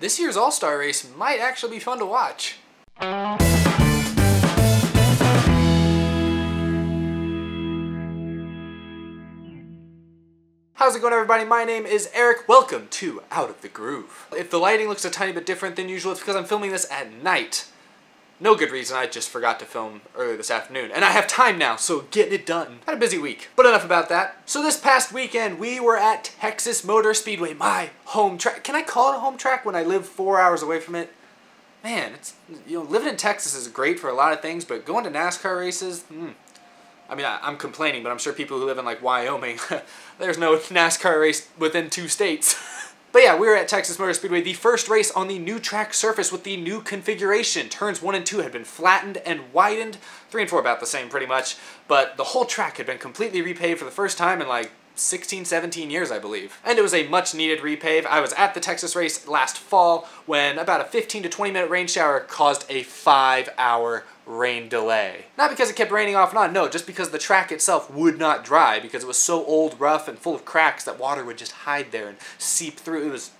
this year's All-Star race might actually be fun to watch. How's it going, everybody? My name is Eric. Welcome to Out of the Groove. If the lighting looks a tiny bit different than usual, it's because I'm filming this at night. No good reason, I just forgot to film earlier this afternoon. And I have time now, so getting it done. Had a busy week, but enough about that. So this past weekend, we were at Texas Motor Speedway, my home track. Can I call it a home track when I live 4 hours away from it? Man, it's, living in Texas is great for a lot of things, but going to NASCAR races, I mean, I'm complaining, but I'm sure people who live in, like, Wyoming, there's no NASCAR race within 2 states. But yeah, we were at Texas Motor Speedway, the first race on the new track surface with the new configuration. Turns 1 and 2 had been flattened and widened. 3 and 4 about the same, pretty much. But the whole track had been completely repaved for the first time in, like, 16, 17 years, I believe. And it was a much-needed repave. I was at the Texas race last fall when about a 15 to 20-minute rain shower caused a 5-hour rain delay. Not because it kept raining off and on, no, just because the track itself would not dry because it was so old, rough, and full of cracks that water would just hide there and seep through. It was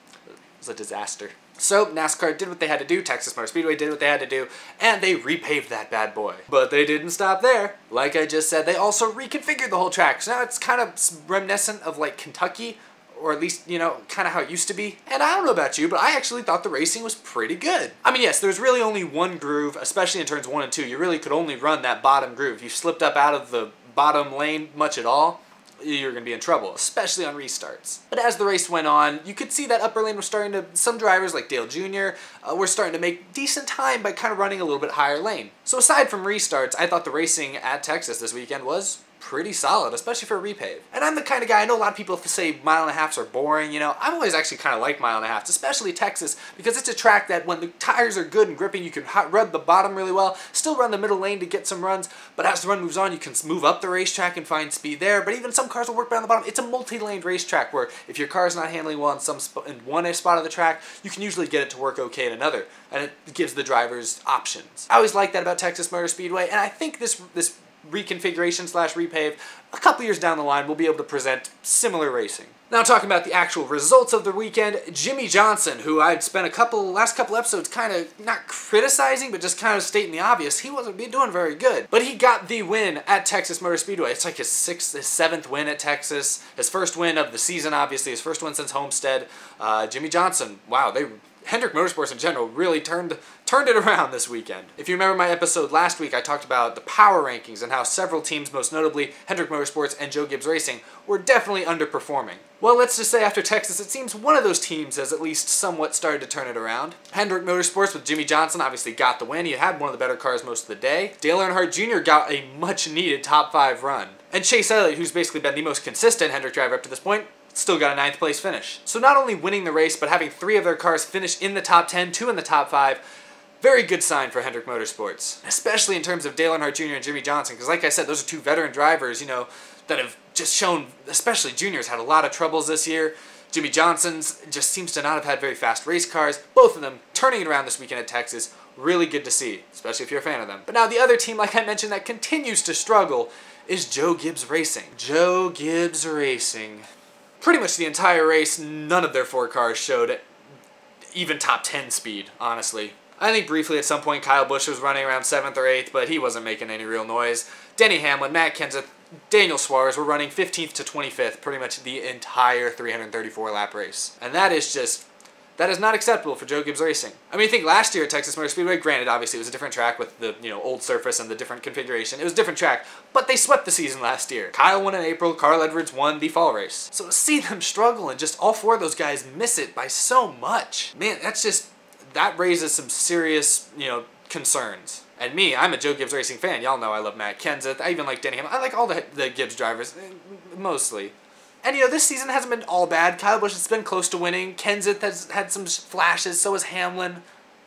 a disaster. So NASCAR did what they had to do, Texas Motor Speedway did what they had to do, and they repaved that bad boy. But they didn't stop there. Like I just said, they also reconfigured the whole track. So now it's kind of reminiscent of like Kentucky, or at least, kind of how it used to be. And I don't know about you, but I actually thought the racing was pretty good. I mean, yes, there's really only one groove, especially in turns 1 and 2. You really could only run that bottom groove. If you slipped up out of the bottom lane much at all, you're going to be in trouble, especially on restarts. But as the race went on, you could see that upper lane was starting to, some drivers like Dale Jr. Were starting to make decent time by kind of running a little bit higher lane. So aside from restarts, I thought the racing at Texas this weekend was pretty solid, especially for a repave. And I'm the kind of guy, I know a lot of people say mile and a halves are boring, I've always actually kind of liked mile and a halves, especially Texas, because it's a track that when the tires are good and gripping, you can rub the bottom really well, still run the middle lane to get some runs, but as the run moves on, you can move up the racetrack and find speed there, but even some cars will work better on the bottom. It's a multi-laned racetrack where if your car's not handling well in one spot of the track, you can usually get it to work okay in another, and it gives the drivers options. I always like that about Texas Motor Speedway, and I think this reconfiguration / repave, a couple years down the line, we'll be able to present similar racing. Now talking about the actual results of the weekend, Jimmie Johnson, who I'd spent last couple episodes kind of not criticizing, but just kind of stating the obvious, he wasn't doing very good. But he got the win at Texas Motor Speedway. It's like his 7th win at Texas, his first win of the season, obviously, his first win since Homestead. Jimmie Johnson, wow, Hendrick Motorsports in general really turned it around this weekend. If you remember my episode last week, I talked about the power rankings and how several teams, most notably Hendrick Motorsports and Joe Gibbs Racing, were definitely underperforming. Well, let's just say after Texas, it seems one of those teams has at least somewhat started to turn it around. Hendrick Motorsports with Jimmie Johnson obviously got the win. He had one of the better cars most of the day. Dale Earnhardt Jr. got a much-needed top 5 run. And Chase Elliott, who's basically been the most consistent Hendrick driver up to this point, still got a 9th place finish. So not only winning the race, but having 3 of their cars finish in the top 10, 2 in the top 5, very good sign for Hendrick Motorsports. Especially in terms of Dale Earnhardt Jr. and Jimmie Johnson, because like I said, those are 2 veteran drivers, that have just shown, especially Junior's had a lot of troubles this year. Jimmie Johnson's just seems to not have had very fast race cars. Both of them turning it around this weekend at Texas. Really good to see, especially if you're a fan of them. But now the other team, like I mentioned, that continues to struggle is Joe Gibbs Racing. Joe Gibbs Racing. Pretty much the entire race, none of their 4 cars showed even top 10 speed, honestly. I think briefly at some point Kyle Busch was running around 7th or 8th, but he wasn't making any real noise. Denny Hamlin, Matt Kenseth, Daniel Suarez were running 15th to 25th pretty much the entire 334-lap race. And that is not acceptable for Joe Gibbs Racing. I mean, I think last year at Texas Motor Speedway, granted, obviously it was a different track with the, old surface and the different configuration. It was a different track, but they swept the season last year. Kyle won in April, Carl Edwards won the fall race. So to see them struggle and just all 4 of those guys miss it by so much, man, that raises some serious, concerns. And me, I'm a Joe Gibbs Racing fan. Y'all know I love Matt Kenseth. I even like Denny Hamlin. I like all the Gibbs drivers, mostly. And, this season hasn't been all bad. Kyle Busch has been close to winning. Kenseth has had some flashes. So has Hamlin.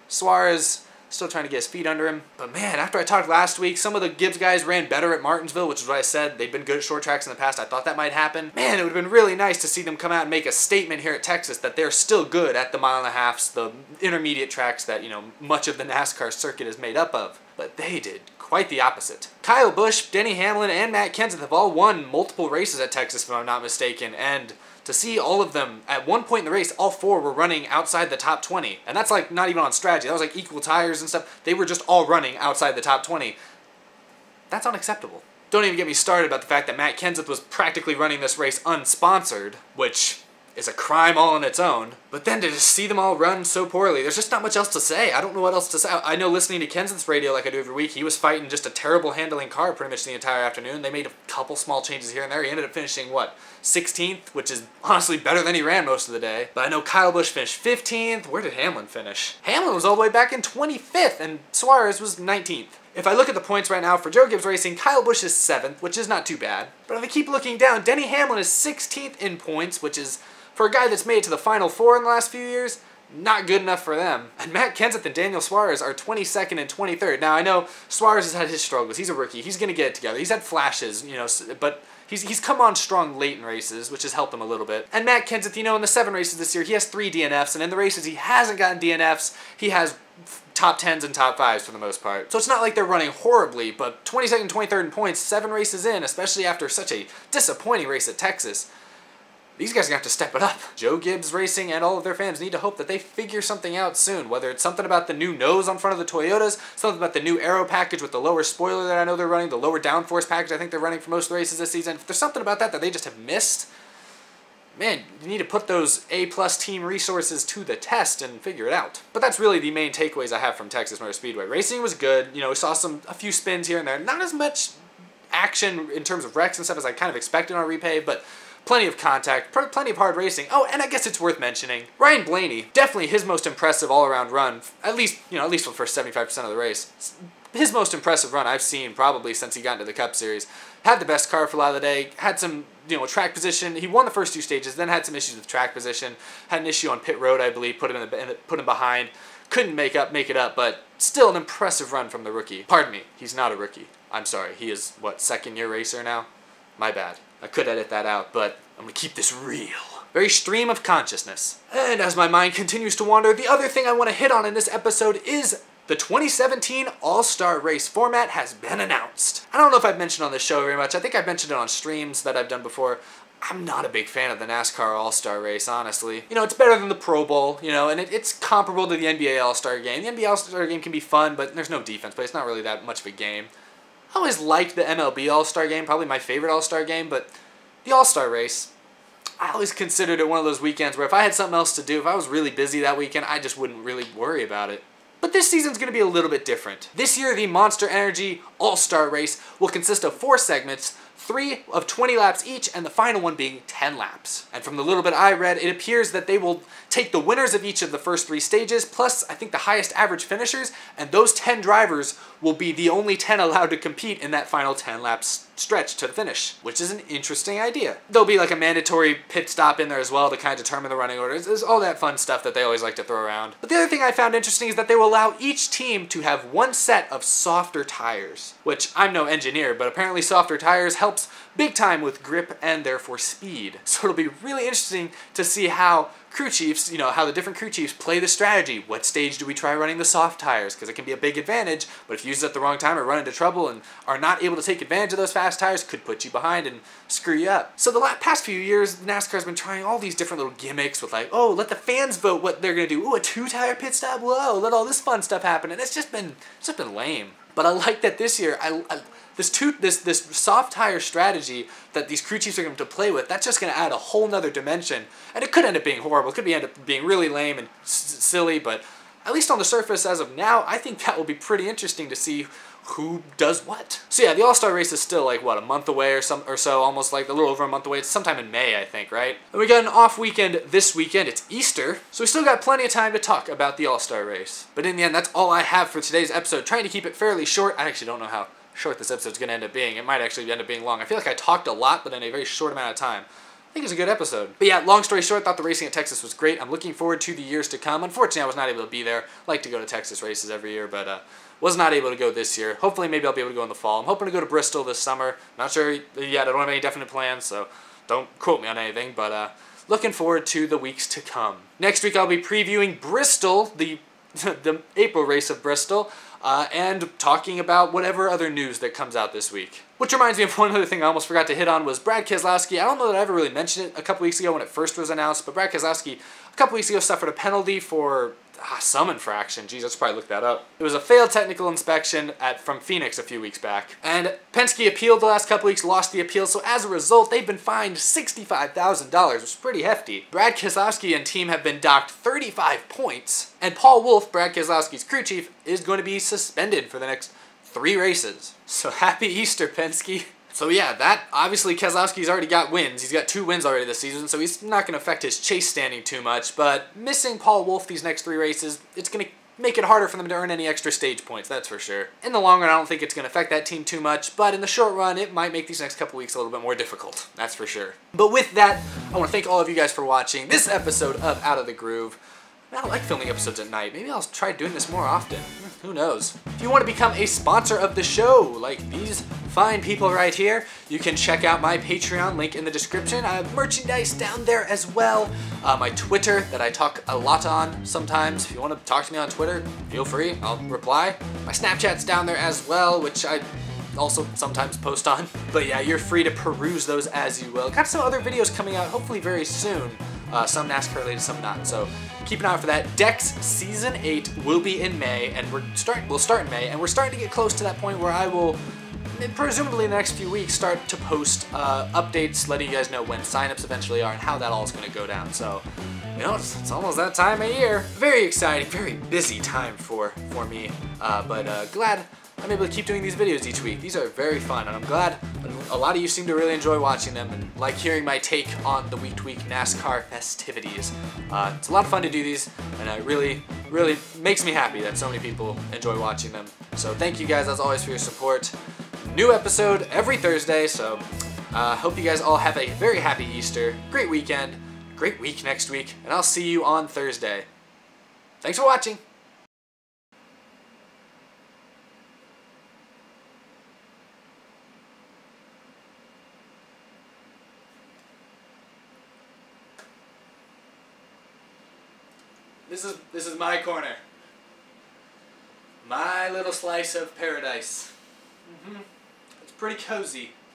Suarez still trying to get his feet under him. But, man, after I talked last week, some of the Gibbs guys ran better at Martinsville, which is what I said. They've been good at short tracks in the past. I thought that might happen. Man, it would have been really nice to see them come out and make a statement here at Texas that they're still good at the mile and a halves, the intermediate tracks that, much of the NASCAR circuit is made up of. But they did quite the opposite. Kyle Busch, Denny Hamlin, and Matt Kenseth have all won multiple races at Texas, if I'm not mistaken, and to see all of them, at one point in the race, all 4 were running outside the top 20. And that's like not even on strategy. That was like equal tires and stuff. They were just all running outside the top 20. That's unacceptable. Don't even get me started about the fact that Matt Kenseth was practically running this race unsponsored, which is a crime all on its own. But then to just see them all run so poorly, there's just not much else to say. I don't know what else to say. I know listening to Kenseth's radio like I do every week, he was fighting just a terrible handling car pretty much the entire afternoon. They made a couple small changes here and there. He ended up finishing, what, 16th, which is honestly better than he ran most of the day. But I know Kyle Busch finished 15th. Where did Hamlin finish? Hamlin was all the way back in 25th, and Suarez was 19th. If I look at the points right now for Joe Gibbs Racing, Kyle Busch is 7th, which is not too bad. But if I keep looking down, Denny Hamlin is 16th in points, which is, for a guy that's made it to the Final Four in the last few years, not good enough for them. And Matt Kenseth and Daniel Suarez are 22nd and 23rd. Now, I know Suarez has had his struggles. He's a rookie. He's going to get it together. He's had flashes, you know, but he's come on strong late in races, which has helped him a little bit. And Matt Kenseth, you know, in the 7 races this year, he has 3 DNFs, and in the races he hasn't gotten DNFs, he has top 10s and top 5s for the most part. So it's not like they're running horribly, but 22nd, 23rd in points, 7 races in, especially after such a disappointing race at Texas, these guys are going to have to step it up. Joe Gibbs Racing and all of their fans need to hope that they figure something out soon, whether it's something about the new nose on front of the Toyotas, something about the new aero package with the lower spoiler that I know they're running, the lower downforce package I think they're running for most of the races this season. If there's something about that that they just have missed, man, you need to put those A-plus team resources to the test and figure it out. But that's really the main takeaways I have from Texas Motor Speedway. Racing was good. You know, we saw a few spins here and there. Not as much action in terms of wrecks and stuff as I kind of expected on Repave, but plenty of contact, plenty of hard racing. Oh, and I guess it's worth mentioning, Ryan Blaney, definitely his most impressive all-around run, at least for the first 75% of the race. His most impressive run I've seen probably since he got into the Cup Series. Had the best car for a lot of the day, had some, track position. He won the first 2 stages, then had some issues with track position. Had an issue on pit road, I believe, put him behind. Couldn't make it up, but still an impressive run from the rookie. Pardon me, he's not a rookie. I'm sorry, he is, what, 2nd-year racer now? My bad. I could edit that out, but I'm gonna keep this real. Very stream of consciousness. And as my mind continues to wander, the other thing I want to hit on in this episode is the 2017 All-Star Race format has been announced. I don't know if I've mentioned on this show very much. I think I've mentioned it on streams that I've done before. I'm not a big fan of the NASCAR All-Star Race, honestly. It's better than the Pro Bowl, and it's comparable to the NBA All-Star Game. The NBA All-Star Game can be fun, but there's no defense play. It's not really that much of a game. I always liked the MLB All-Star Game, probably my favorite All-Star Game, but the All-Star Race, I always considered it one of those weekends where if I had something else to do, if I was really busy that weekend, I just wouldn't really worry about it. But this season's going to be a little bit different. This year, the Monster Energy All-Star Race will consist of 4 segments, 3 of 20 laps each, and the final one being 10 laps. And from the little bit I read, it appears that they will take the winners of each of the first 3 stages, plus I think the highest average finishers, and those 10 drivers will be the only 10 allowed to compete in that final 10 laps stretch to the finish, which is an interesting idea. There'll be like a mandatory pit stop in there as well to kind of determine the running orders. There's all that fun stuff that they always like to throw around. But the other thing I found interesting is that they will allow each team to have 1 set of softer tires, which I'm no engineer, but apparently softer tires helps big time with grip and therefore speed. So it'll be really interesting to see how crew chiefs, how the different crew chiefs play the strategy. What stage do we try running the soft tires? Because it can be a big advantage, but if you use it at the wrong time or run into trouble and are not able to take advantage of those fast tires, could put you behind and screw you up. So the past few years, NASCAR's been trying all these different little gimmicks with like, oh, let the fans vote what they're going to do. Ooh, a 2-tire pit stop? Whoa, let all this fun stuff happen. And it's just been lame. But I like that this year, this soft tire strategy that these crew chiefs are going to play with, that's just going to add a whole nother dimension. And it could end up being horrible. It could end up being really lame and silly, but at least on the surface as of now, I think that will be pretty interesting to see who does what. So yeah, the All-Star Race is still like, what, a month away or so, almost like a little over a month away. It's sometime in May, I think, right? And we got an off weekend this weekend. It's Easter, so we still got plenty of time to talk about the All-Star Race. But in the end, that's all I have for today's episode. Trying to keep it fairly short. I actually don't know how short this episode's going to end up being. It might actually end up being long. I feel like I talked a lot, but in a very short amount of time. I think it's a good episode. But yeah, long story short, thought the racing at Texas was great. I'm looking forward to the years to come. Unfortunately, I was not able to be there. I like to go to Texas races every year, but was not able to go this year. Hopefully, maybe I'll be able to go in the fall. I'm hoping to go to Bristol this summer. Not sure yet. I don't have any definite plans, so don't quote me on anything, but looking forward to the weeks to come. Next week, I'll be previewing Bristol, the April race of Bristol. and talking about whatever other news that comes out this week. Which reminds me of one other thing I almost forgot to hit on was Brad Keselowski. I don't know that I ever really mentioned it a couple weeks ago when it first was announced, but Brad Keselowski a couple weeks ago suffered a penalty for some infraction. Geez, let's probably look that up. It was a failed technical inspection from Phoenix a few weeks back. And Penske appealed the last couple weeks, lost the appeal, so as a result, they've been fined $65,000, which is pretty hefty. Brad Keselowski and team have been docked 35 points, and Paul Wolfe, Brad Keselowski's crew chief, is going to be suspended for the next 3 races. So happy Easter, Penske. So yeah, that, obviously Keselowski's already got wins. He's got 2 wins already this season, so he's not going to affect his chase standing too much, but missing Paul Wolfe these next 3 races, it's going to make it harder for them to earn any extra stage points, that's for sure. In the long run, I don't think it's going to affect that team too much, but in the short run, it might make these next couple weeks a little bit more difficult, that's for sure. But with that, I want to thank all of you guys for watching this episode of Out of the Groove. I don't like filming episodes at night. Maybe I'll try doing this more often. Who knows? If you want to become a sponsor of the show, like these fine people right here, you can check out my Patreon, link in the description. I have merchandise down there as well. My Twitter that I talk a lot on sometimes. If you want to talk to me on Twitter, feel free. I'll reply. My Snapchat's down there as well, which I also sometimes post on. But yeah, you're free to peruse those as you will. Got some other videos coming out hopefully very soon. Some NASCAR related, some not. So keep an eye out for that. DECS Season 8 will be in May, and we'll start in May, and we're starting to get close to that point where I will, presumably in the next few weeks, start to post updates, letting you guys know when signups eventually are and how that all is going to go down. So, you know, it's almost that time of year. Very exciting, very busy time for me, but glad I'm able to keep doing these videos each week. These are very fun, and I'm glad a lot of you seem to really enjoy watching them and like hearing my take on the week-to-week NASCAR festivities. It's a lot of fun to do these, and it really, really makes me happy that so many people enjoy watching them. So thank you guys, as always, for your support. New episode every Thursday, so hope you guys all have a very happy Easter, great weekend, great week next week, and I'll see you on Thursday. Thanks for watching. This is my corner. My little slice of paradise. It's pretty cozy.